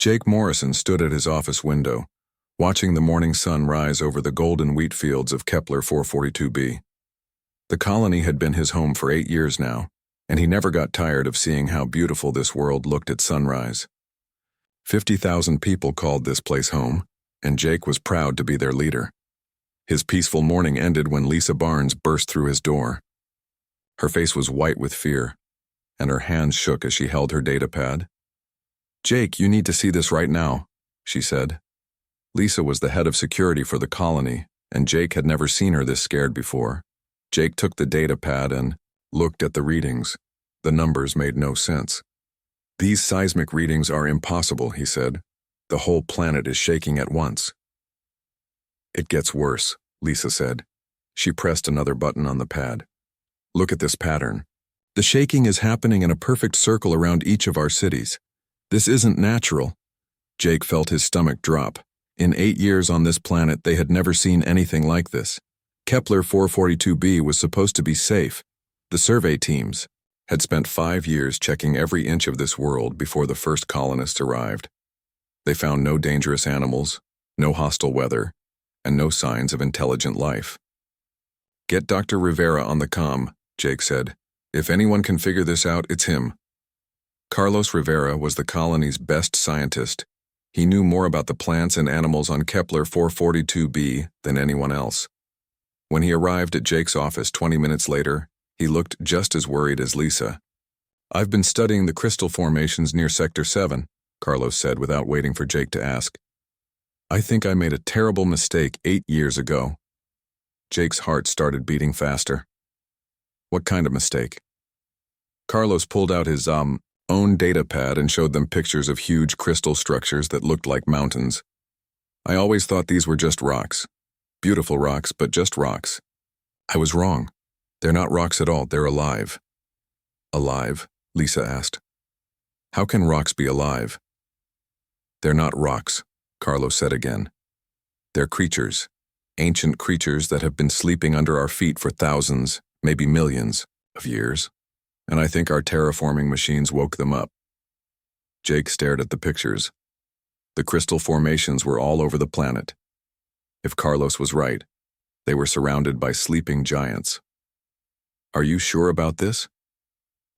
Jake Morrison stood at his office window, watching the morning sun rise over the golden wheat fields of Kepler 442b. The colony had been his home for 8 years now, and he never got tired of seeing how beautiful this world looked at sunrise. 50,000 people called this place home, and Jake was proud to be their leader. His peaceful morning ended when Lisa Barnes burst through his door. Her face was white with fear, and her hands shook as she held her datapad. "Jake, you need to see this right now," she said. Lisa was the head of security for the colony, and Jake had never seen her this scared before. Jake took the datapad and looked at the readings. The numbers made no sense. "These seismic readings are impossible," he said. "The whole planet is shaking at once." "It gets worse," Lisa said. She pressed another button on the pad. "Look at this pattern. The shaking is happening in a perfect circle around each of our cities. This isn't natural." Jake felt his stomach drop. In 8 years on this planet, they had never seen anything like this. Kepler 442b was supposed to be safe. The survey teams had spent 5 years checking every inch of this world before the first colonists arrived. They found no dangerous animals, no hostile weather, and no signs of intelligent life. "Get Dr. Rivera on the comm," Jake said. "If anyone can figure this out, it's him." Carlos Rivera was the colony's best scientist. He knew more about the plants and animals on Kepler 442b than anyone else. When he arrived at Jake's office 20 minutes later, he looked just as worried as Lisa. "I've been studying the crystal formations near Sector 7, Carlos said without waiting for Jake to ask. "I think I made a terrible mistake 8 years ago." Jake's heart started beating faster. "What kind of mistake?" Carlos pulled out his, own datapad and showed them pictures of huge crystal structures that looked like mountains. "I always thought these were just rocks. Beautiful rocks, but just rocks. I was wrong. They're not rocks at all, they're alive." "Alive?" Lisa asked. "How can rocks be alive?" "They're not rocks," Carlos said again. "They're creatures, ancient creatures that have been sleeping under our feet for thousands, maybe millions, of years. And I think our terraforming machines woke them up." Jake stared at the pictures. The crystal formations were all over the planet. If Carlos was right, they were surrounded by sleeping giants. "Are you sure about this?"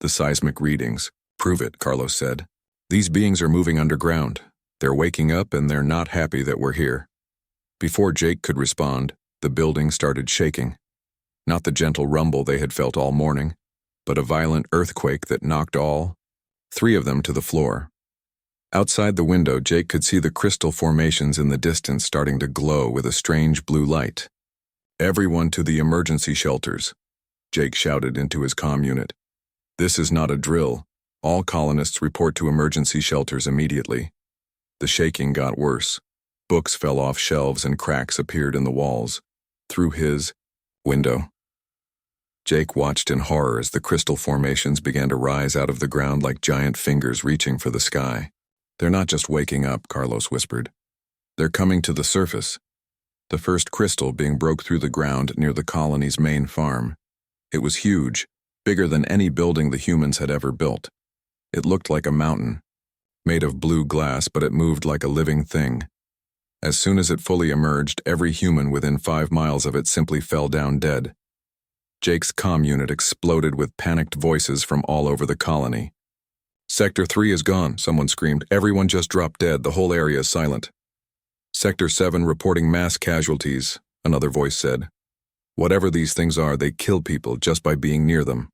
"The seismic readings prove it," Carlos said. "These beings are moving underground. They're waking up and they're not happy that we're here." Before Jake could respond, the building started shaking. Not the gentle rumble they had felt all morning, but a violent earthquake that knocked all 3 of them to the floor. Outside the window, Jake could see the crystal formations in the distance starting to glow with a strange blue light. "Everyone to the emergency shelters," Jake shouted into his comm unit. "This is not a drill. All colonists report to emergency shelters immediately." The shaking got worse. Books fell off shelves and cracks appeared in the walls. Through his window, Jake watched in horror as the crystal formations began to rise out of the ground like giant fingers reaching for the sky. "They're not just waking up," Carlos whispered. "They're coming to the surface." The first crystal being broke through the ground near the colony's main farm. It was huge, bigger than any building the humans had ever built. It looked like a mountain, made of blue glass, but it moved like a living thing. As soon as it fully emerged, every human within 5 miles of it simply fell down dead. Jake's comm unit exploded with panicked voices from all over the colony. "Sector 3 is gone," someone screamed. "Everyone just dropped dead. The whole area is silent." "Sector 7 reporting mass casualties," another voice said. "Whatever these things are, they kill people just by being near them."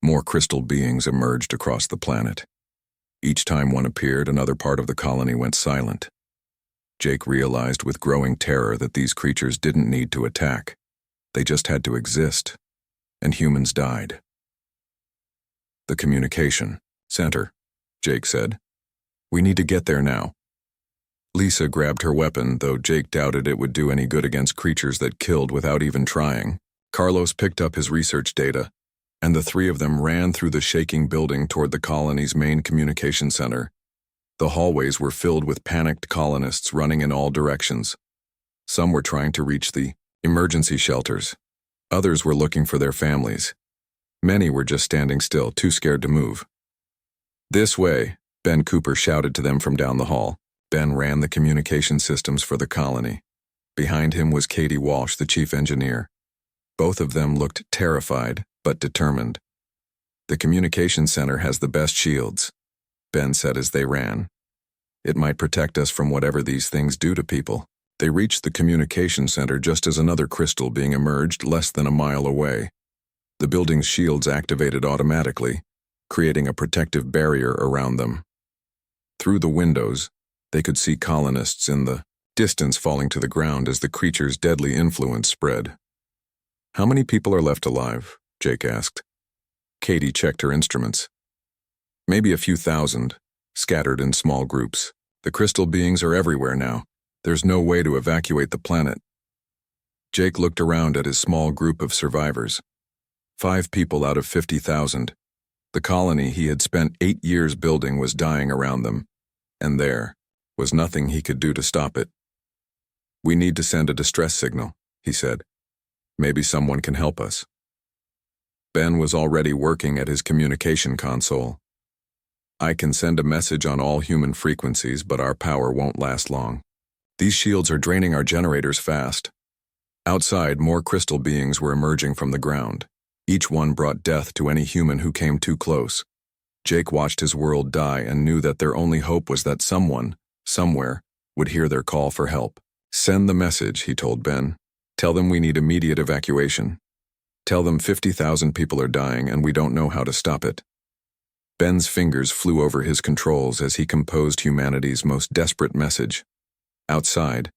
More crystal beings emerged across the planet. Each time one appeared, another part of the colony went silent. Jake realized with growing terror that these creatures didn't need to attack. They just had to exist, and humans died. "The communication center," Jake said. "We need to get there now." Lisa grabbed her weapon, though Jake doubted it would do any good against creatures that killed without even trying. Carlos picked up his research data, and the 3 of them ran through the shaking building toward the colony's main communication center. The hallways were filled with panicked colonists running in all directions. Some were trying to reach the emergency shelters. Others were looking for their families. Many were just standing still, too scared to move. "This way," Ben Cooper shouted to them from down the hall. Ben ran the communication systems for the colony. Behind him was Katie Walsh, the chief engineer. Both of them looked terrified, but determined. "The communication center has the best shields," Ben said as they ran. "It might protect us from whatever these things do to people." They reached the communication center just as another crystal being emerged less than a mile away. The building's shields activated automatically, creating a protective barrier around them. Through the windows, they could see colonists in the distance falling to the ground as the creature's deadly influence spread. "How many people are left alive?" Jake asked. Katie checked her instruments. "Maybe a few thousand, scattered in small groups. The crystal beings are everywhere now. There's no way to evacuate the planet." Jake looked around at his small group of survivors. 5 people out of 50,000. The colony he had spent 8 years building was dying around them, and there was nothing he could do to stop it. "We need to send a distress signal," he said. "Maybe someone can help us." Ben was already working at his communication console. "I can send a message on all human frequencies, but our power won't last long. These shields are draining our generators fast." Outside, more crystal beings were emerging from the ground. Each one brought death to any human who came too close. Jake watched his world die and knew that their only hope was that someone, somewhere, would hear their call for help. "Send the message," he told Ben. "Tell them we need immediate evacuation. Tell them 50,000 people are dying and we don't know how to stop it." Ben's fingers flew over his controls as he composed humanity's most desperate message. Outside,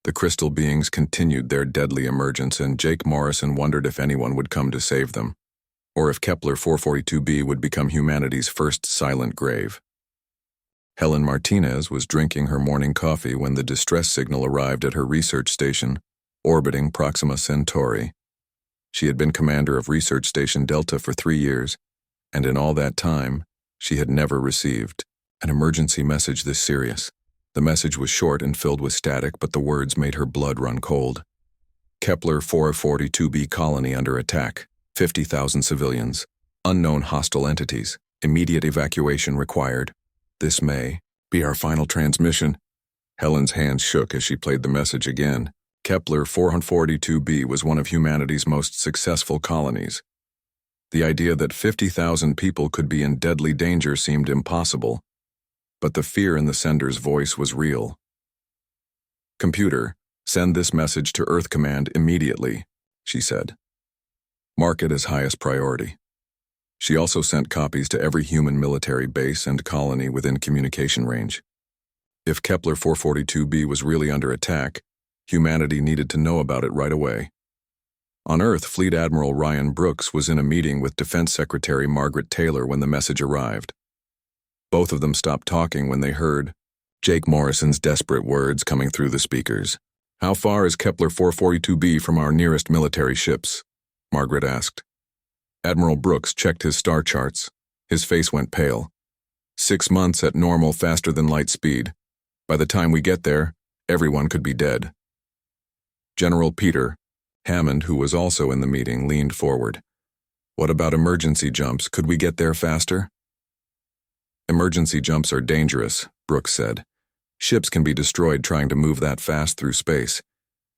the crystal beings continued their deadly emergence, and Jake Morrison wondered if anyone would come to save them, or if Kepler 442b would become humanity's first silent grave. Helen Martinez was drinking her morning coffee when the distress signal arrived at her research station, orbiting Proxima Centauri. She had been commander of Research Station Delta for 3 years, and in all that time, she had never received an emergency message this serious. The message was short and filled with static, but the words made her blood run cold. "Kepler 442b colony under attack. 50,000 civilians. Unknown hostile entities. Immediate evacuation required. This may be our final transmission." Helen's hands shook as she played the message again. Kepler 442b was one of humanity's most successful colonies. The idea that 50,000 people could be in deadly danger seemed impossible, but the fear in the sender's voice was real. "Computer, send this message to Earth Command immediately," she said. "Mark it as highest priority." She also sent copies to every human military base and colony within communication range. If Kepler 442b was really under attack, humanity needed to know about it right away. On Earth, Fleet Admiral Ryan Brooks was in a meeting with Defense Secretary Margaret Taylor when the message arrived. Both of them stopped talking when they heard Jake Morrison's desperate words coming through the speakers. "How far is Kepler 442b from our nearest military ships?" Margaret asked. Admiral Brooks checked his star charts. His face went pale. 6 months at normal, faster than light speed. By the time we get there, everyone could be dead." General Peter Hammond, who was also in the meeting, leaned forward. "What about emergency jumps? Could we get there faster?" "Emergency jumps are dangerous," Brooks said. "Ships can be destroyed trying to move that fast through space,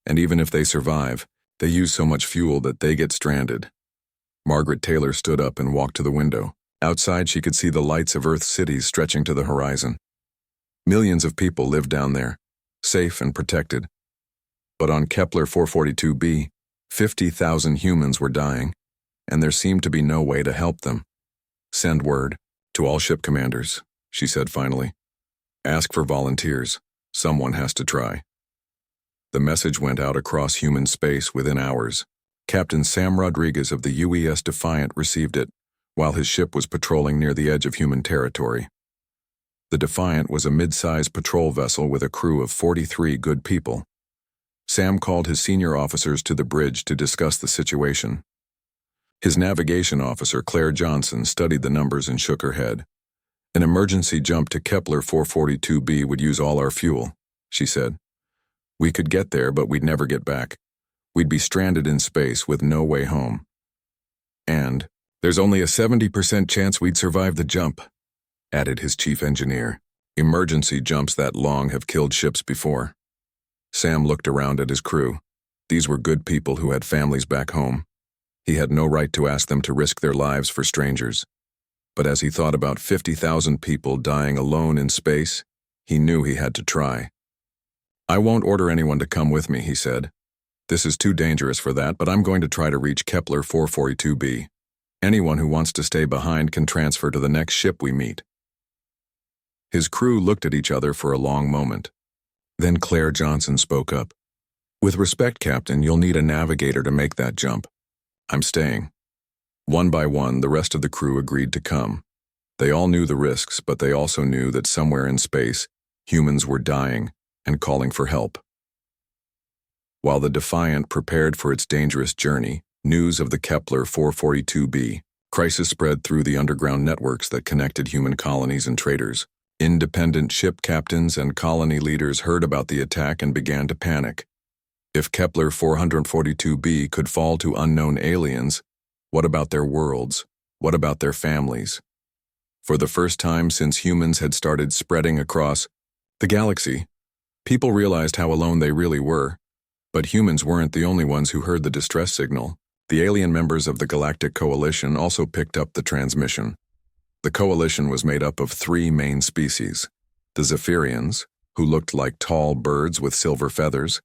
and even if they survive, they use so much fuel that they get stranded." Margaret Taylor stood up and walked to the window. Outside, she could see the lights of Earth's cities stretching to the horizon. Millions of people lived down there, safe and protected. But on Kepler 442b, 50,000 humans were dying, and there seemed to be no way to help them. "Send word to all ship commanders," she said finally. "Ask for volunteers. Someone has to try." The message went out across human space within hours. Captain Sam Rodriguez of the UES Defiant received it, while his ship was patrolling near the edge of human territory. The Defiant was a mid-sized patrol vessel with a crew of 43 good people. Sam called his senior officers to the bridge to discuss the situation. His navigation officer, Claire Johnson, studied the numbers and shook her head. "An emergency jump to Kepler 442b would use all our fuel," she said. "We could get there, but we'd never get back. We'd be stranded in space with no way home. And there's only a 70% chance we'd survive the jump." added his chief engineer. Emergency jumps that long have killed ships before. Sam looked around at his crew. These were good people who had families back home. He had no right to ask them to risk their lives for strangers. But as he thought about 50,000 people dying alone in space, he knew he had to try. "I won't order anyone to come with me," he said. "This is too dangerous for that, but I'm going to try to reach Kepler 442b. Anyone who wants to stay behind can transfer to the next ship we meet." His crew looked at each other for a long moment. Then Claire Johnson spoke up. "With respect, Captain, you'll need a navigator to make that jump. I'm staying." One by one, the rest of the crew agreed to come. They all knew the risks, but they also knew that somewhere in space, humans were dying and calling for help. While the Defiant prepared for its dangerous journey, news of the Kepler 442b crisis spread through the underground networks that connected human colonies and traders. Independent ship captains and colony leaders heard about the attack and began to panic. If Kepler 442b could fall to unknown aliens, what about their worlds? What about their families? For the first time since humans had started spreading across the galaxy, people realized how alone they really were. But humans weren't the only ones who heard the distress signal. The alien members of the Galactic Coalition also picked up the transmission. The coalition was made up of three main species: the Zephyrians, who looked like tall birds with silver feathers;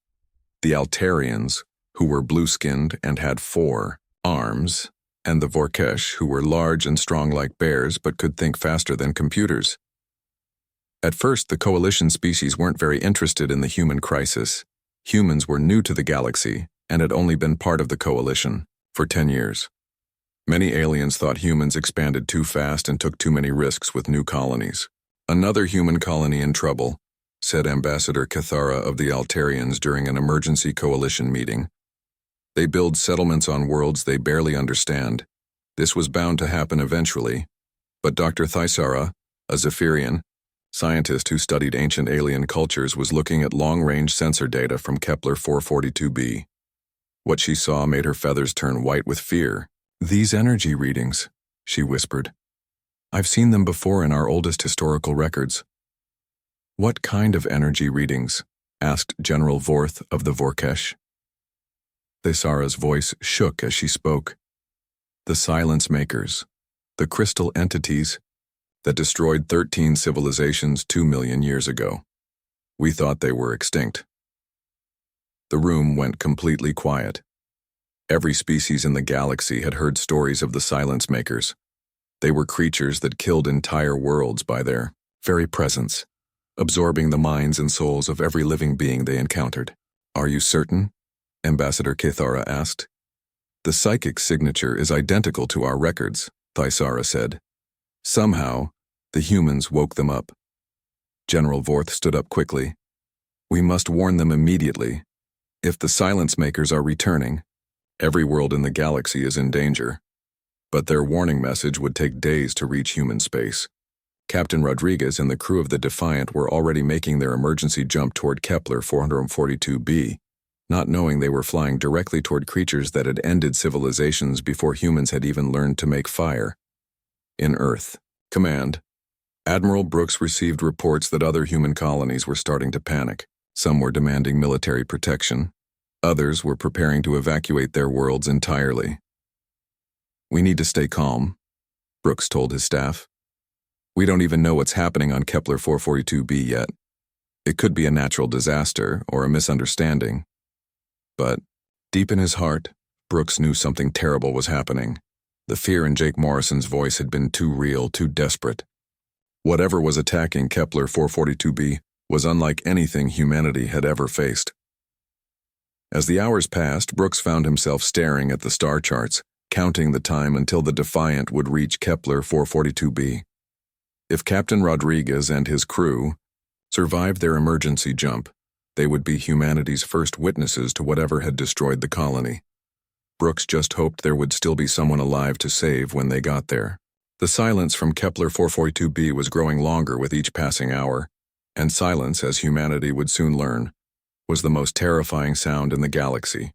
the Altarians, who were blue-skinned and had 4 arms; and the Vorkesh, who were large and strong like bears but could think faster than computers. At first, the coalition species weren't very interested in the human crisis. Humans were new to the galaxy and had only been part of the coalition for 10 years. Many aliens thought humans expanded too fast and took too many risks with new colonies. "Another human colony in trouble," said Ambassador Cathara of the Altarians during an emergency coalition meeting. "They build settlements on worlds they barely understand. This was bound to happen eventually." But Dr. Thaisara, a Zephyrian scientist who studied ancient alien cultures, was looking at long-range sensor data from Kepler 442b. What she saw made her feathers turn white with fear. "These energy readings," she whispered. "I've seen them before in our oldest historical records." "What kind of energy readings?" asked General Vorth of the Vorkesh. Thaisara's voice shook as she spoke. "The Silence Makers, the crystal entities that destroyed 13 civilizations 2 million years ago. We thought they were extinct." The room went completely quiet. Every species in the galaxy had heard stories of the Silence Makers. They were creatures that killed entire worlds by their very presence, absorbing the minds and souls of every living being they encountered. "Are you certain?" Ambassador Cathara asked. "The psychic signature is identical to our records," Thaisara said. "Somehow, the humans woke them up." General Vorth stood up quickly. "We must warn them immediately. If the Silence Makers are returning, every world in the galaxy is in danger." But their warning message would take days to reach human space. Captain Rodriguez and the crew of the Defiant were already making their emergency jump toward Kepler 442b, not knowing they were flying directly toward creatures that had ended civilizations before humans had even learned to make fire. In Earth Command, Admiral Brooks received reports that other human colonies were starting to panic. Some were demanding military protection. Others were preparing to evacuate their worlds entirely. "We need to stay calm," Brooks told his staff. "We don't even know what's happening on Kepler 442b yet. It could be a natural disaster or a misunderstanding." But deep in his heart, Brooks knew something terrible was happening. The fear in Jake Morrison's voice had been too real, too desperate. Whatever was attacking Kepler 442b was unlike anything humanity had ever faced. As the hours passed, Brooks found himself staring at the star charts, counting the time until the Defiant would reach Kepler 442b. If Captain Rodriguez and his crew survived their emergency jump, they would be humanity's first witnesses to whatever had destroyed the colony. Brooks just hoped there would still be someone alive to save when they got there. The silence from Kepler 442b was growing longer with each passing hour, and silence, as humanity would soon learn, was the most terrifying sound in the galaxy.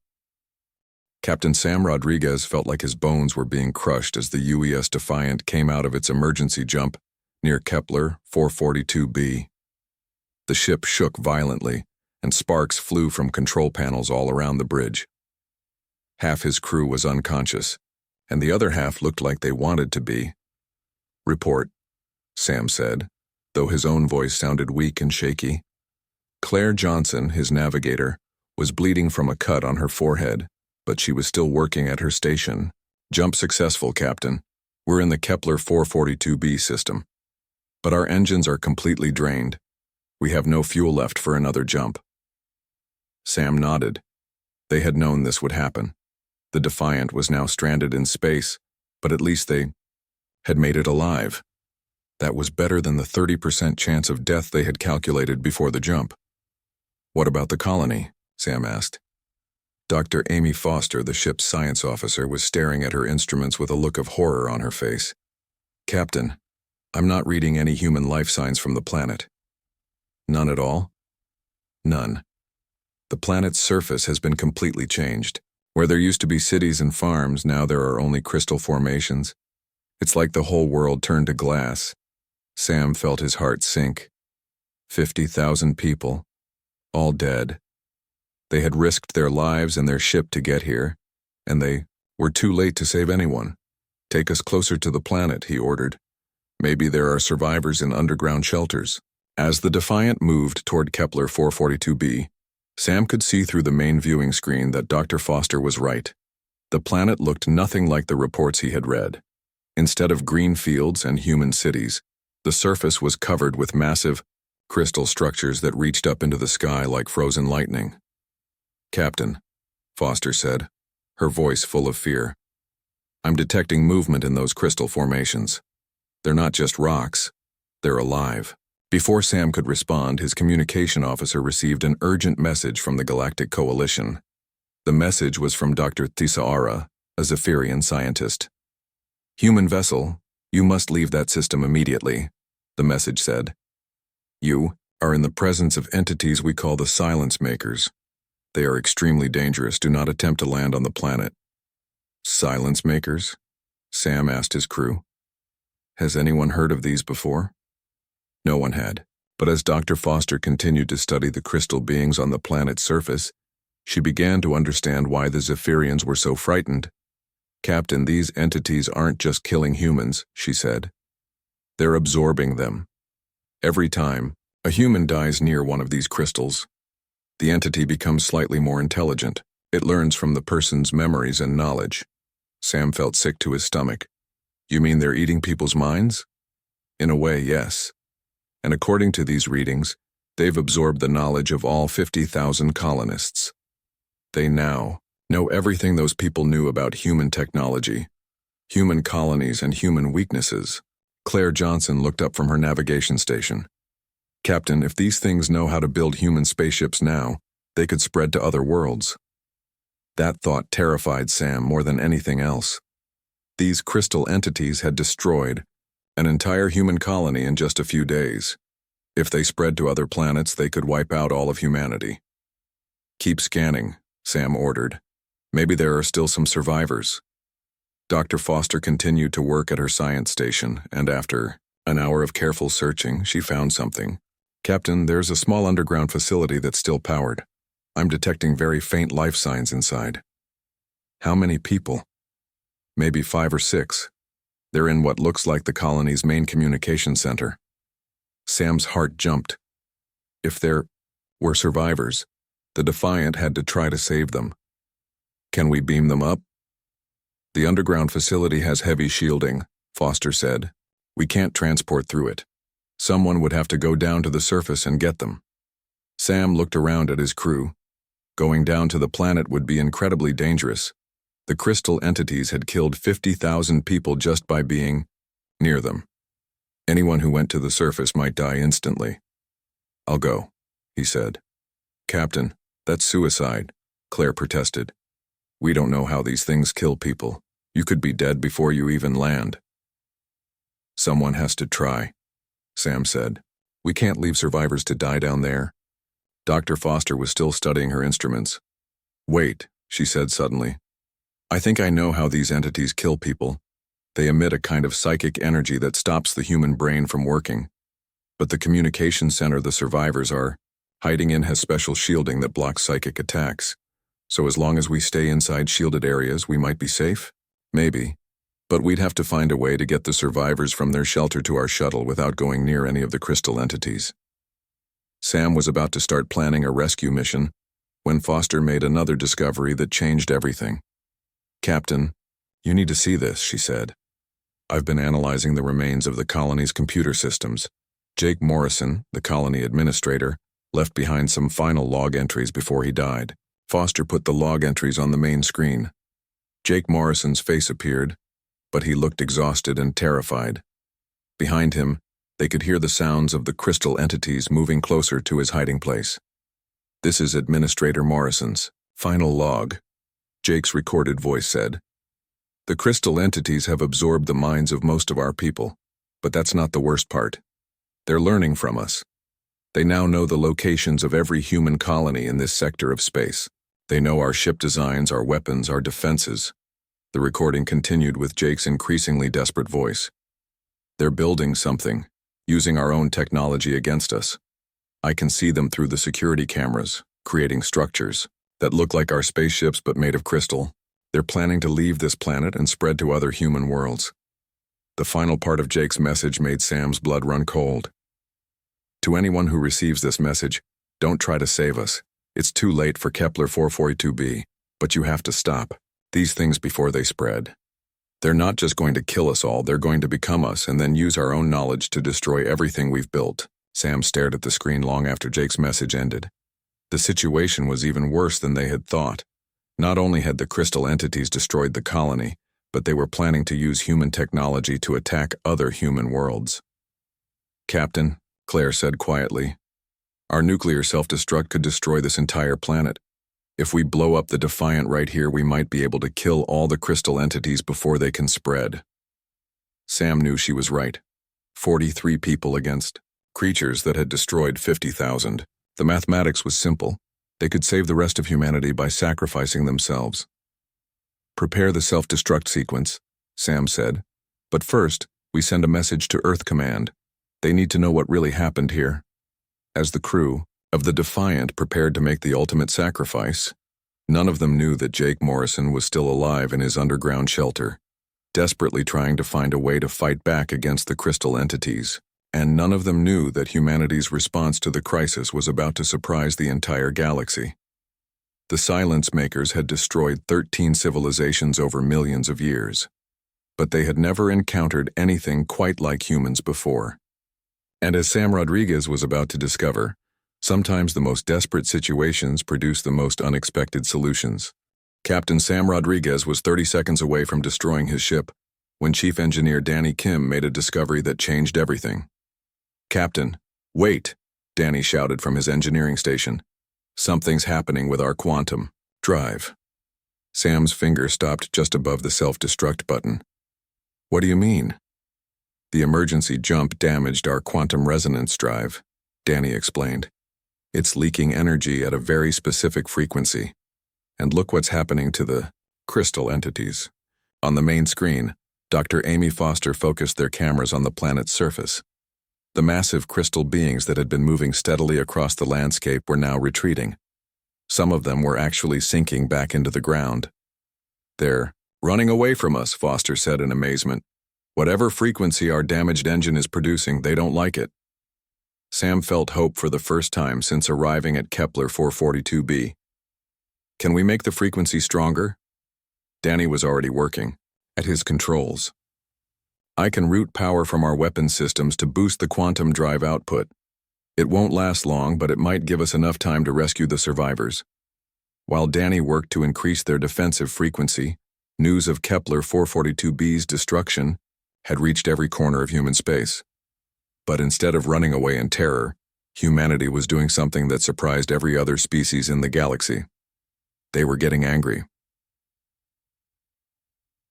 Captain Sam Rodriguez felt like his bones were being crushed as the UES Defiant came out of its emergency jump near Kepler 442b. The ship shook violently, and sparks flew from control panels all around the bridge. Half his crew was unconscious, and the other half looked like they wanted to be. "Report," Sam said, though his own voice sounded weak and shaky. Claire Johnson, his navigator, was bleeding from a cut on her forehead, but she was still working at her station. "Jump successful, Captain. We're in the Kepler 442b system. But our engines are completely drained. We have no fuel left for another jump." Sam nodded. They had known this would happen. The Defiant was now stranded in space, but at least they had made it alive. That was better than the 30% chance of death they had calculated before the jump. "What about the colony?" Sam asked. Dr. Amy Foster, the ship's science officer, was staring at her instruments with a look of horror on her face. "Captain, I'm not reading any human life signs from the planet." "None at all?" "None. The planet's surface has been completely changed. Where there used to be cities and farms, now there are only crystal formations. It's like the whole world turned to glass." Sam felt his heart sink. 50,000 people, all dead. They had risked their lives and their ship to get here, and they were too late to save anyone. "Take us closer to the planet," he ordered. "Maybe there are survivors in underground shelters." As the Defiant moved toward Kepler 442b, Sam could see through the main viewing screen that Dr. Foster was right. The planet looked nothing like the reports he had read. Instead of green fields and human cities, the surface was covered with massive crystal structures that reached up into the sky like frozen lightning. "Captain," Foster said, her voice full of fear, "I'm detecting movement in those crystal formations. They're not just rocks, they're alive." Before Sam could respond, his communication officer received an urgent message from the Galactic Coalition. The message was from Dr. Thesaura, a Zephyrian scientist. "Human vessel, you must leave that system immediately," the message said. "You are in the presence of entities we call the Silence Makers. They are extremely dangerous. Do not attempt to land on the planet." "Silence Makers?" Sam asked his crew. Has anyone heard of these before? No one had, but as Dr. Foster continued to study the crystal beings on the planet's surface, she began to understand why the Zephyrians were so frightened. "Captain, these entities aren't just killing humans," she said. "They're absorbing them. Every time a human dies near one of these crystals, the entity becomes slightly more intelligent. It learns from the person's memories and knowledge." Sam felt sick to his stomach. "You mean they're eating people's minds?" "In a way, yes. And according to these readings, they've absorbed the knowledge of all 50,000 colonists. They now know everything those people knew about human technology, human colonies, and human weaknesses." Claire Johnson looked up from her navigation station. "Captain, if these things know how to build human spaceships now, they could spread to other worlds." That thought terrified Sam more than anything else. These crystal entities had destroyed an entire human colony in just a few days. If they spread to other planets, they could wipe out all of humanity. "Keep scanning," Sam ordered. "Maybe there are still some survivors." Dr. Foster continued to work at her science station, and after an hour of careful searching, she found something. "Captain, there's a small underground facility that's still powered. I'm detecting very faint life signs inside." "How many people?" "Maybe 5 or 6. They're in what looks like the colony's main communication center." Sam's heart jumped. If there were survivors, the Defiant had to try to save them. "Can we beam them up?" "The underground facility has heavy shielding," Foster said. "We can't transport through it. Someone would have to go down to the surface and get them." Sam looked around at his crew. Going down to the planet would be incredibly dangerous. The crystal entities had killed 50,000 people just by being near them. Anyone who went to the surface might die instantly. "I'll go," he said. "Captain, that's suicide," Claire protested. "We don't know how these things kill people. You could be dead before you even land." "Someone has to try," Sam said. "We can't leave survivors to die down there." Dr. Foster was still studying her instruments. "Wait," she said suddenly. "I think I know how these entities kill people. They emit a kind of psychic energy that stops the human brain from working. But the communication center the survivors are hiding in has special shielding that blocks psychic attacks. So as long as we stay inside shielded areas, we might be safe? Maybe. But we'd have to find a way to get the survivors from their shelter to our shuttle without going near any of the crystal entities. Sam was about to start planning a rescue mission when Foster made another discovery that changed everything. "Captain, you need to see this," she said. "I've been analyzing the remains of the colony's computer systems. Jake Morrison, the colony administrator, left behind some final log entries before he died." Foster put the log entries on the main screen. Jake Morrison's face appeared, but he looked exhausted and terrified. Behind him, they could hear the sounds of the crystal entities moving closer to his hiding place. "This is Administrator Morrison's final log," Jake's recorded voice said. "The crystal entities have absorbed the minds of most of our people, but that's not the worst part. They're learning from us. They now know the locations of every human colony in this sector of space. They know our ship designs, our weapons, our defenses." The recording continued with Jake's increasingly desperate voice. "They're building something, using our own technology against us. I can see them through the security cameras, creating structures that look like our spaceships but made of crystal. They're planning to leave this planet and spread to other human worlds." The final part of Jake's message made Sam's blood run cold. "To anyone who receives this message, don't try to save us. It's too late for Kepler 442b, but you have to stop these things before they spread. They're not just going to kill us all, they're going to become us and then use our own knowledge to destroy everything we've built." Sam stared at the screen long after Jake's message ended. The situation was even worse than they had thought. Not only had the crystal entities destroyed the colony, but they were planning to use human technology to attack other human worlds. "Captain," Claire said quietly, "our nuclear self-destruct could destroy this entire planet. If we blow up the Defiant right here, we might be able to kill all the crystal entities before they can spread." Sam knew she was right. 43 people against creatures that had destroyed 50,000. The mathematics was simple. They could save the rest of humanity by sacrificing themselves. "Prepare the self-destruct sequence," Sam said. "But first, we send a message to Earth Command. They need to know what really happened here." As the crew of the Defiant prepared to make the ultimate sacrifice, none of them knew that Jake Morrison was still alive in his underground shelter, desperately trying to find a way to fight back against the crystal entities. And none of them knew that humanity's response to the crisis was about to surprise the entire galaxy. The Silence Makers had destroyed 13 civilizations over millions of years, but they had never encountered anything quite like humans before. And as Sam Rodriguez was about to discover, sometimes the most desperate situations produce the most unexpected solutions. Captain Sam Rodriguez was 30 seconds away from destroying his ship when Chief Engineer Danny Kim made a discovery that changed everything. "Captain, wait!" Danny shouted from his engineering station. "Something's happening with our quantum drive." Sam's finger stopped just above the self-destruct button. "What do you mean?" "The emergency jump damaged our quantum resonance drive," Danny explained. "It's leaking energy at a very specific frequency. And look what's happening to the crystal entities." On the main screen, Dr. Amy Foster focused their cameras on the planet's surface. The massive crystal beings that had been moving steadily across the landscape were now retreating. Some of them were actually sinking back into the ground. "They're running away from us," Foster said in amazement. "Whatever frequency our damaged engine is producing, they don't like it." Sam felt hope for the first time since arriving at Kepler 442b. "Can we make the frequency stronger?" Danny was already working at his controls. "I can route power from our weapon systems to boost the quantum drive output. It won't last long, but it might give us enough time to rescue the survivors." While Danny worked to increase their defensive frequency, news of Kepler 442b's destruction had reached every corner of human space. But instead of running away in terror, humanity was doing something that surprised every other species in the galaxy. They were getting angry.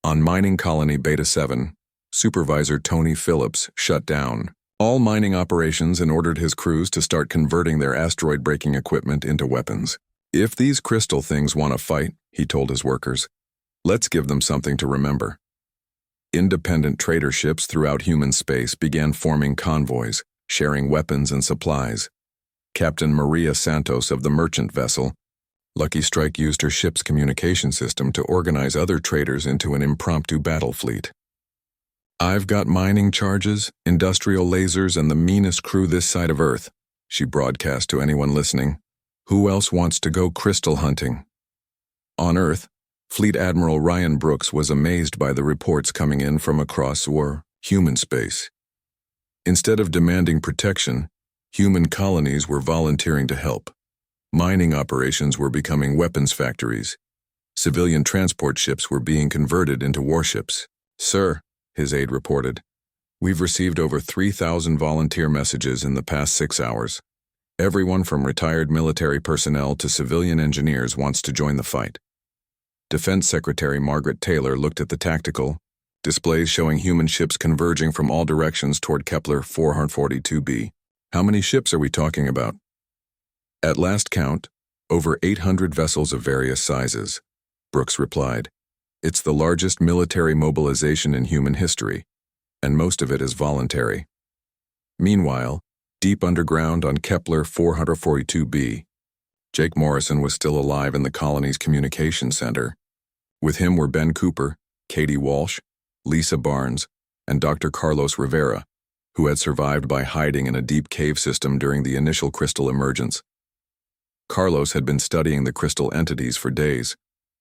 On Mining Colony Beta 7, Supervisor Tony Phillips shut down all mining operations and ordered his crews to start converting their asteroid-breaking equipment into weapons. "If these crystal things want to fight," he told his workers, "let's give them something to remember." Independent trader ships throughout human space began forming convoys, sharing weapons and supplies. Captain Maria Santos of the merchant vessel, Lucky Strike used her ship's communication system to organize other traders into an impromptu battle fleet. "I've got mining charges, industrial lasers, and the meanest crew this side of Earth," she broadcast to anyone listening. "Who else wants to go crystal hunting?" On Earth, Fleet Admiral Ryan Brooks was amazed by the reports coming in from across human space. Instead of demanding protection, human colonies were volunteering to help. Mining operations were becoming weapons factories. Civilian transport ships were being converted into warships. "Sir," his aide reported, "we've received over 3,000 volunteer messages in the past 6 hours. Everyone from retired military personnel to civilian engineers wants to join the fight." Defense Secretary Margaret Taylor looked at the tactical displays showing human ships converging from all directions toward Kepler 442b. "How many ships are we talking about?" "At last count, over 800 vessels of various sizes," Brooks replied. "It's the largest military mobilization in human history, and most of it is voluntary." Meanwhile, deep underground on Kepler 442b, Jake Morrison was still alive in the colony's communication center. With him were Ben Cooper, Katie Walsh, Lisa Barnes, and Dr. Carlos Rivera, who had survived by hiding in a deep cave system during the initial crystal emergence. Carlos had been studying the crystal entities for days,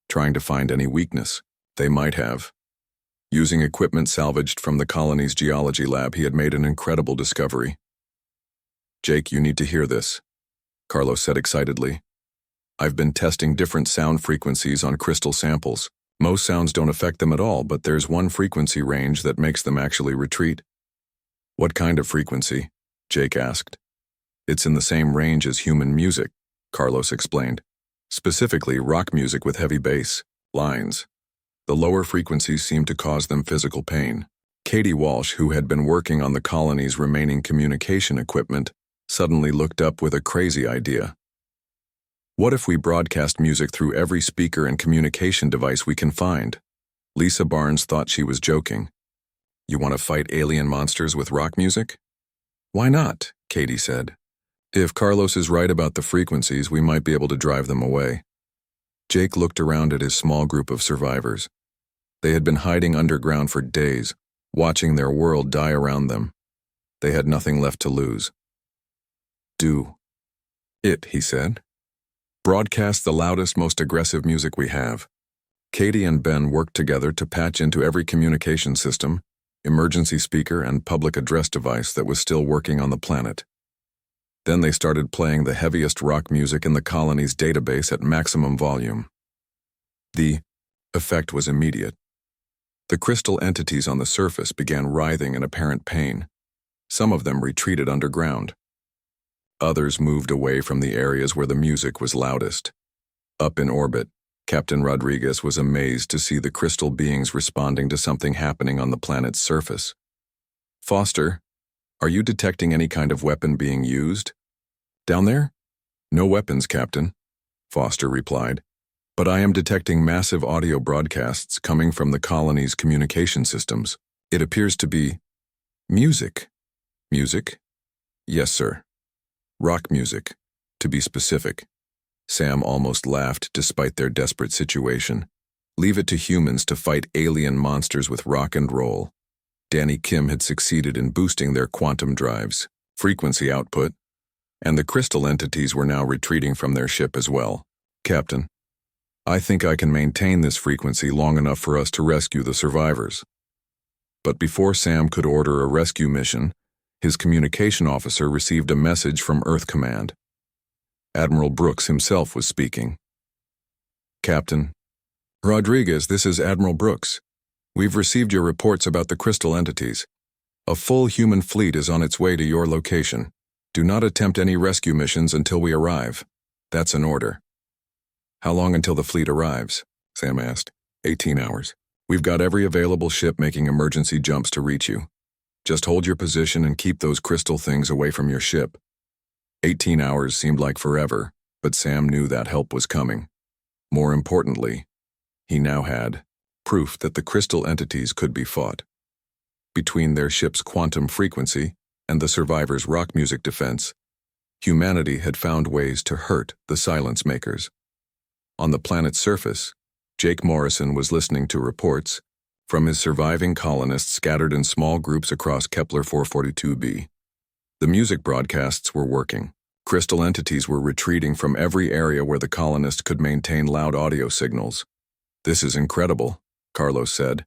trying to find any weakness they might have. Using equipment salvaged from the colony's geology lab, he had made an incredible discovery. "Jake, you need to hear this," Carlos said excitedly. "I've been testing different sound frequencies on crystal samples. Most sounds don't affect them at all, but there's one frequency range that makes them actually retreat." "What kind of frequency?" Jake asked. "It's in the same range as human music," Carlos explained. "Specifically rock music with heavy bass lines. The lower frequencies seem to cause them physical pain." Katie Walsh, who had been working on the colony's remaining communication equipment, suddenly looked up with a crazy idea. "What if we broadcast music through every speaker and communication device we can find?" Lisa Barnes thought she was joking. "You want to fight alien monsters with rock music?" "Why not?" Katie said. "If Carlos is right about the frequencies, we might be able to drive them away." Jake looked around at his small group of survivors. They had been hiding underground for days, watching their world die around them. They had nothing left to lose. "Do it," he said. "Broadcast the loudest, most aggressive music we have." Katie and Ben worked together to patch into every communication system, emergency speaker, and public address device that was still working on the planet. Then they started playing the heaviest rock music in the colony's database at maximum volume. The effect was immediate. The crystal entities on the surface began writhing in apparent pain. Some of them retreated underground. Others moved away from the areas where the music was loudest. Up in orbit, Captain Rodriguez was amazed to see the crystal beings responding to something happening on the planet's surface. "Foster, are you detecting any kind of weapon being used?" "Down there? No weapons, Captain," Foster replied. "But I am detecting massive audio broadcasts coming from the colony's communication systems. It appears to be music." "Music?" "Yes, sir. Rock music, to be specific." Sam almost laughed despite their desperate situation. Leave it to humans to fight alien monsters with rock and roll. Danny Kim had succeeded in boosting their quantum drives, frequency output, and the crystal entities were now retreating from their ship as well. "Captain, I think I can maintain this frequency long enough for us to rescue the survivors." But before Sam could order a rescue mission, his communication officer received a message from Earth Command. Admiral Brooks himself was speaking. "Captain Rodriguez, this is Admiral Brooks. We've received your reports about the crystal entities. A full human fleet is on its way to your location. Do not attempt any rescue missions until we arrive. That's an order." "How long until the fleet arrives?" Sam asked. 18 hours. We've got every available ship making emergency jumps to reach you. Just hold your position and keep those crystal things away from your ship." 18 hours seemed like forever, but Sam knew that help was coming. More importantly, he now had proof that the crystal entities could be fought. Between their ship's quantum frequency and the survivors' rock music defense, humanity had found ways to hurt the silence makers. On the planet's surface, Jake Morrison was listening to reports from his surviving colonists scattered in small groups across Kepler 442b. The music broadcasts were working. Crystal entities were retreating from every area where the colonists could maintain loud audio signals. "This is incredible," Carlos said.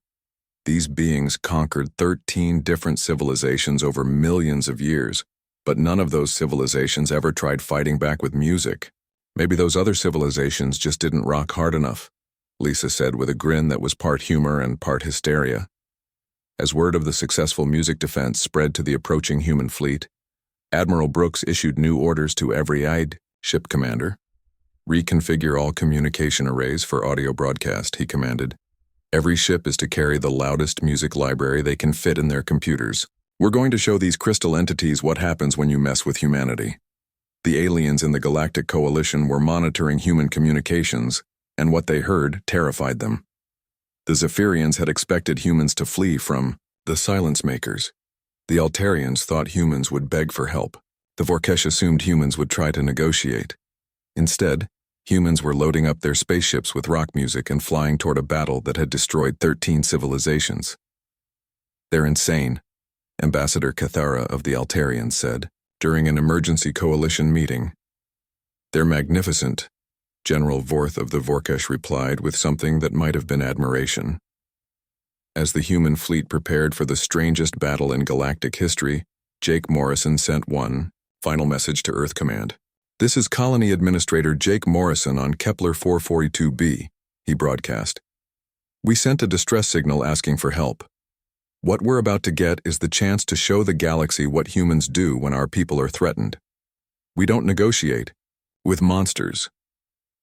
"These beings conquered 13 different civilizations over millions of years, but none of those civilizations ever tried fighting back with music. Maybe those other civilizations just didn't rock hard enough," Lisa said with a grin that was part humor and part hysteria. As word of the successful music defense spread to the approaching human fleet, Admiral Brooks issued new orders to every AID ship commander. "Reconfigure all communication arrays for audio broadcast," he commanded. "Every ship is to carry the loudest music library they can fit in their computers. We're going to show these crystal entities what happens when you mess with humanity." The aliens in the Galactic Coalition were monitoring human communications, and what they heard terrified them. The Zephyrians had expected humans to flee from the silence makers. The Altarians thought humans would beg for help. The Vorkesh assumed humans would try to negotiate. Instead, humans were loading up their spaceships with rock music and flying toward a battle that had destroyed 13 civilizations. "They're insane," Ambassador Cathara of the Altarians said during an emergency coalition meeting. "They're magnificent," General Vorth of the Vorkesh replied with something that might have been admiration. As the human fleet prepared for the strangest battle in galactic history, Jake Morrison sent one final message to Earth Command. "This is Colony Administrator Jake Morrison on Kepler 442b, he broadcast. "We sent a distress signal asking for help. What we're about to get is the chance to show the galaxy what humans do when our people are threatened. We don't negotiate with monsters.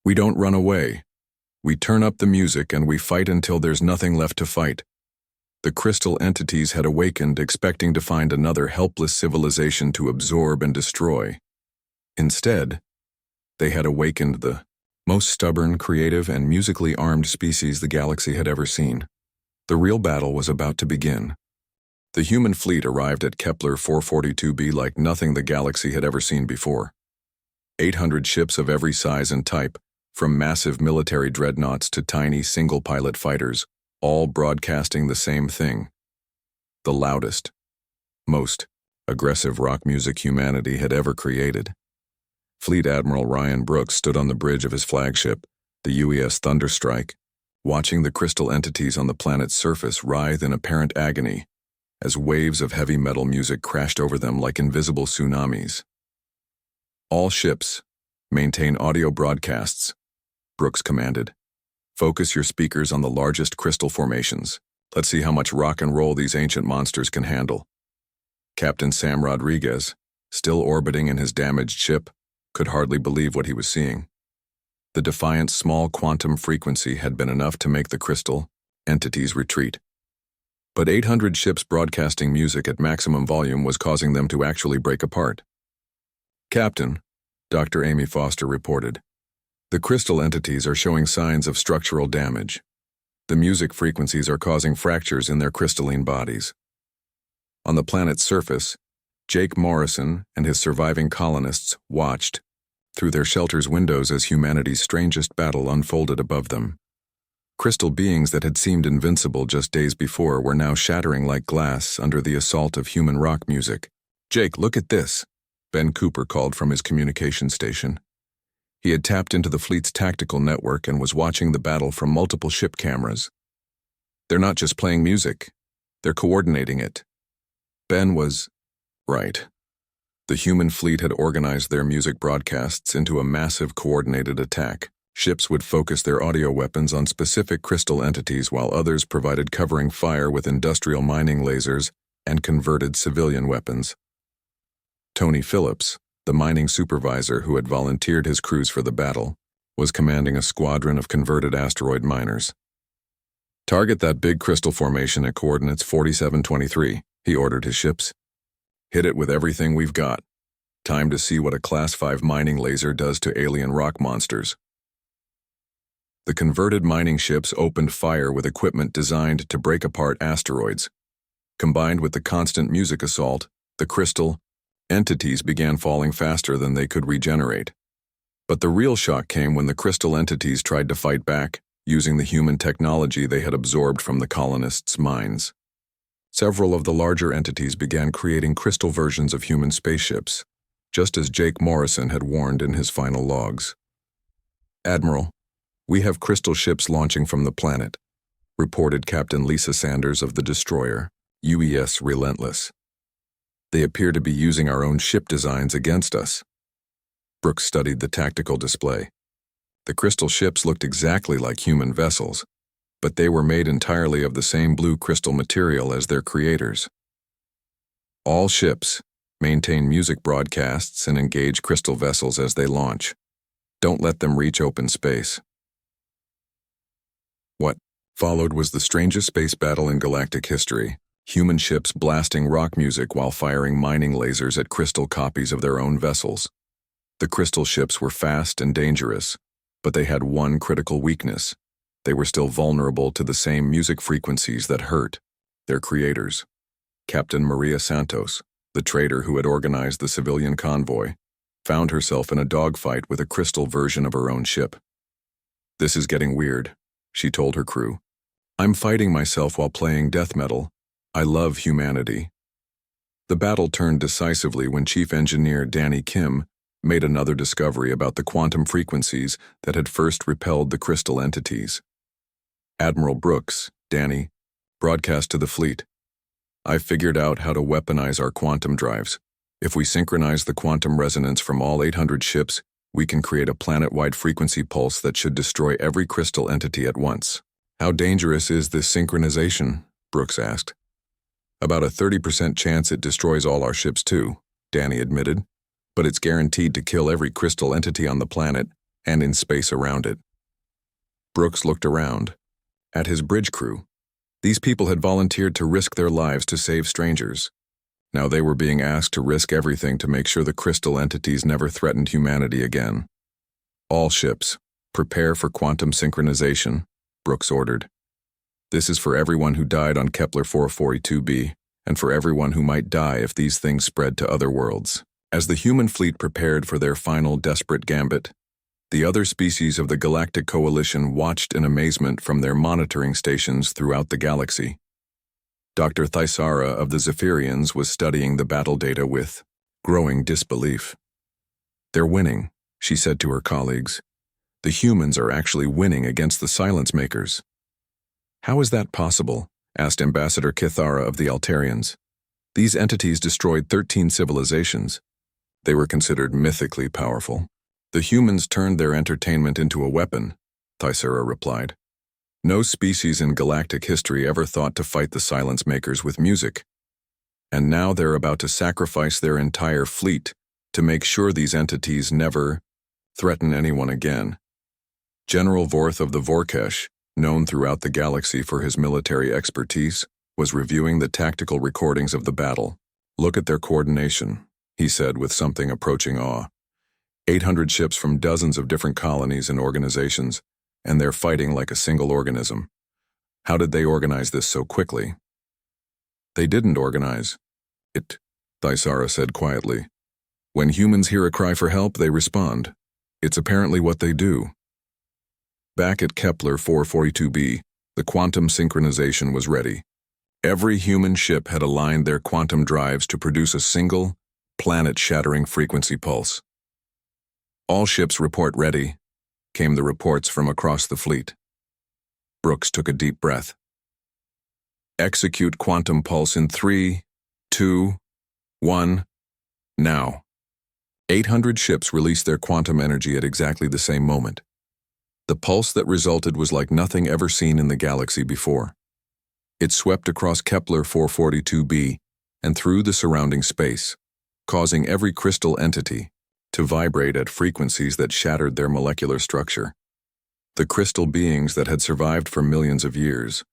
We don't run away. We turn up the music and we fight until there's nothing left to fight." The crystal entities had awakened, expecting to find another helpless civilization to absorb and destroy. Instead, they had awakened the most stubborn, creative, and musically armed species the galaxy had ever seen. The real battle was about to begin. The human fleet arrived at Kepler 442b like nothing the galaxy had ever seen before. 800 ships of every size and type, from massive military dreadnoughts to tiny single-pilot fighters, all broadcasting the same thing. The loudest, most aggressive rock music humanity had ever created. Fleet Admiral Ryan Brooks stood on the bridge of his flagship, the UES Thunderstrike, watching the crystal entities on the planet's surface writhe in apparent agony as waves of heavy metal music crashed over them like invisible tsunamis. "All ships, maintain audio broadcasts," Brooks commanded. "Focus your speakers on the largest crystal formations. Let's see how much rock and roll these ancient monsters can handle." Captain Sam Rodriguez, still orbiting in his damaged ship, could hardly believe what he was seeing. The defiant small quantum frequency had been enough to make the crystal entities retreat. But 800 ships broadcasting music at maximum volume was causing them to actually break apart. "Captain," Dr. Amy Foster reported, "the crystal entities are showing signs of structural damage. The music frequencies are causing fractures in their crystalline bodies." On the planet's surface, Jake Morrison and his surviving colonists watched through their shelter's windows as humanity's strangest battle unfolded above them. Crystal beings that had seemed invincible just days before were now shattering like glass under the assault of human rock music. "Jake, look at this," Ben Cooper called from his communication station. He had tapped into the fleet's tactical network and was watching the battle from multiple ship cameras. "They're not just playing music, they're coordinating it." Ben was right. The human fleet had organized their music broadcasts into a massive coordinated attack. Ships would focus their audio weapons on specific crystal entities while others provided covering fire with industrial mining lasers and converted civilian weapons. Tony Phillips, the mining supervisor who had volunteered his crews for the battle, was commanding a squadron of converted asteroid miners. "Target that big crystal formation at coordinates 4723, he ordered his ships. "Hit it with everything we've got. Time to see what a Class 5 mining laser does to alien rock monsters." The converted mining ships opened fire with equipment designed to break apart asteroids. Combined with the constant music assault, the crystal entities began falling faster than they could regenerate. But the real shock came when the crystal entities tried to fight back, using the human technology they had absorbed from the colonists' minds. Several of the larger entities began creating crystal versions of human spaceships, just as Jake Morrison had warned in his final logs. "Admiral, we have crystal ships launching from the planet," reported Captain Lisa Sanders of the destroyer, UES Relentless. "They appear to be using our own ship designs against us." Brooks studied the tactical display. The crystal ships looked exactly like human vessels, but they were made entirely of the same blue crystal material as their creators. "All ships maintain music broadcasts and engage crystal vessels as they launch. Don't let them reach open space." What followed was the strangest space battle in galactic history. Human ships blasting rock music while firing mining lasers at crystal copies of their own vessels. The crystal ships were fast and dangerous, but they had one critical weakness. They were still vulnerable to the same music frequencies that hurt their creators. Captain Maria Santos, the traitor who had organized the civilian convoy, found herself in a dogfight with a crystal version of her own ship. "This is getting weird," she told her crew. "I'm fighting myself while playing death metal. I love humanity." The battle turned decisively when Chief Engineer Danny Kim made another discovery about the quantum frequencies that had first repelled the crystal entities. Admiral Brooks, Danny, broadcast to the fleet. "I've figured out how to weaponize our quantum drives. If we synchronize the quantum resonance from all 800 ships, we can create a planet-wide frequency pulse that should destroy every crystal entity at once." "How dangerous is this synchronization?" Brooks asked. "About a 30% chance it destroys all our ships too," Danny admitted, "but it's guaranteed to kill every crystal entity on the planet and in space around it." Brooks looked around. At his bridge crew, these people had volunteered to risk their lives to save strangers. Now they were being asked to risk everything to make sure the crystal entities never threatened humanity again. "All ships, prepare for quantum synchronization," Brooks ordered. "This is for everyone who died on Kepler 442b, and for everyone who might die if these things spread to other worlds." As the human fleet prepared for their final desperate gambit, the other species of the Galactic Coalition watched in amazement from their monitoring stations throughout the galaxy. Dr. Thisara of the Zephyrians was studying the battle data with growing disbelief. "They're winning," she said to her colleagues. "The humans are actually winning against the Silence Makers." "How is that possible?" asked Ambassador Kithara of the Altarians. "These entities destroyed 13 civilizations. They were considered mythically powerful. The humans turned their entertainment into a weapon," Thisara replied. "No species in galactic history ever thought to fight the Silence Makers with music. And now they're about to sacrifice their entire fleet to make sure these entities never threaten anyone again." General Vorth of the Vorkesh, known throughout the galaxy for his military expertise, was reviewing the tactical recordings of the battle. "Look at their coordination," he said with something approaching awe. 800 ships from dozens of different colonies and organizations, and they're fighting like a single organism. How did they organize this so quickly?" "They didn't organize it," Thisara said quietly. "When humans hear a cry for help, they respond. It's apparently what they do." Back at Kepler 442b, the quantum synchronization was ready. Every human ship had aligned their quantum drives to produce a single, planet-shattering frequency pulse. "All ships report ready," came the reports from across the fleet. Brooks took a deep breath. "Execute quantum pulse in 3, 2, 1, now." 800 ships released their quantum energy at exactly the same moment. The pulse that resulted was like nothing ever seen in the galaxy before. It swept across Kepler 442b and through the surrounding space, causing every crystal entity to vibrate at frequencies that shattered their molecular structure. The crystal beings that had survived for millions of years,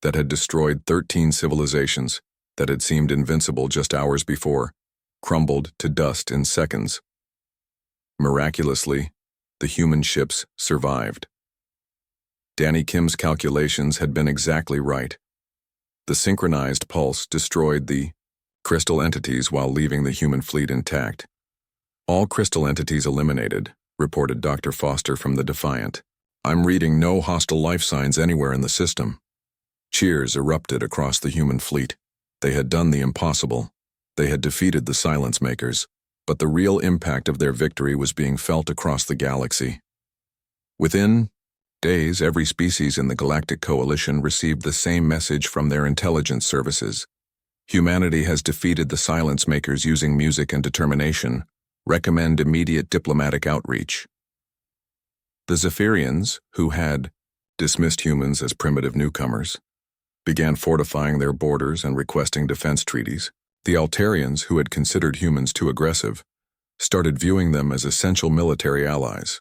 that had destroyed 13 civilizations, that had seemed invincible just hours before, crumbled to dust in seconds. Miraculously, the human ships survived. Danny Kim's calculations had been exactly right. The synchronized pulse destroyed the crystal entities while leaving the human fleet intact. All crystal entities eliminated, reported Dr. Foster from the Defiant. I'm reading no hostile life signs anywhere in the system. Cheers erupted across the human fleet. They had done the impossible. They had defeated the Silence Makers, but the real impact of their victory was being felt across the galaxy. Within days, every species in the Galactic Coalition received the same message from their intelligence services. Humanity has defeated the Silence Makers using music and determination. Recommend immediate diplomatic outreach. The Zephyrians, who had dismissed humans as primitive newcomers, began fortifying their borders and requesting defense treaties. The Altarians, who had considered humans too aggressive, started viewing them as essential military allies.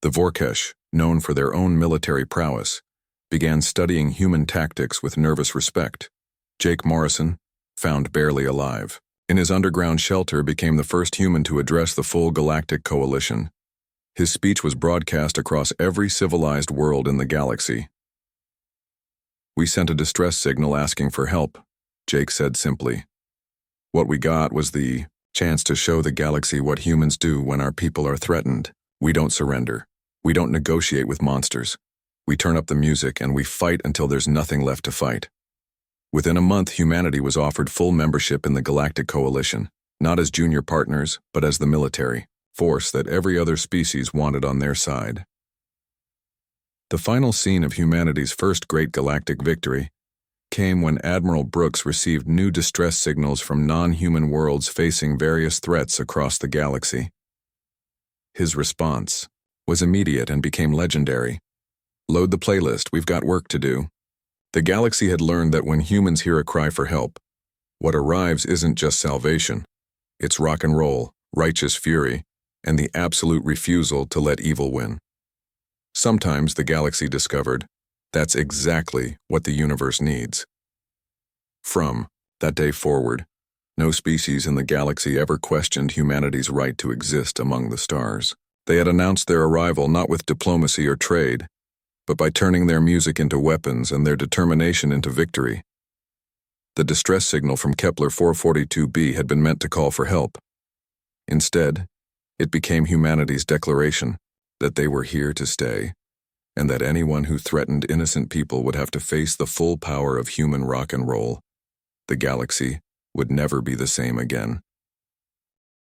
The Vorkesh, known for their own military prowess, began studying human tactics with nervous respect. Jake Morrison, found barely alive, in his underground shelter became the first human to address the full Galactic Coalition. His speech was broadcast across every civilized world in the galaxy. We sent a distress signal asking for help, Jake said simply. What we got was the chance to show the galaxy what humans do when our people are threatened. We don't surrender. We don't negotiate with monsters. We turn up the music and we fight until there's nothing left to fight. Within a month, humanity was offered full membership in the Galactic Coalition, not as junior partners, but as the military force that every other species wanted on their side. The final scene of humanity's first great galactic victory came when Admiral Brooks received new distress signals from non-human worlds facing various threats across the galaxy. His response was immediate and became legendary. Load the playlist, we've got work to do. The galaxy had learned that when humans hear a cry for help, what arrives isn't just salvation. It's rock and roll, righteous fury, and the absolute refusal to let evil win. Sometimes, the galaxy discovered, that's exactly what the universe needs. From that day forward, no species in the galaxy ever questioned humanity's right to exist among the stars. They had announced their arrival not with diplomacy or trade, but by turning their music into weapons and their determination into victory. The distress signal from Kepler 442b had been meant to call for help. Instead, it became humanity's declaration that they were here to stay, and that anyone who threatened innocent people would have to face the full power of human rock and roll. The galaxy would never be the same again.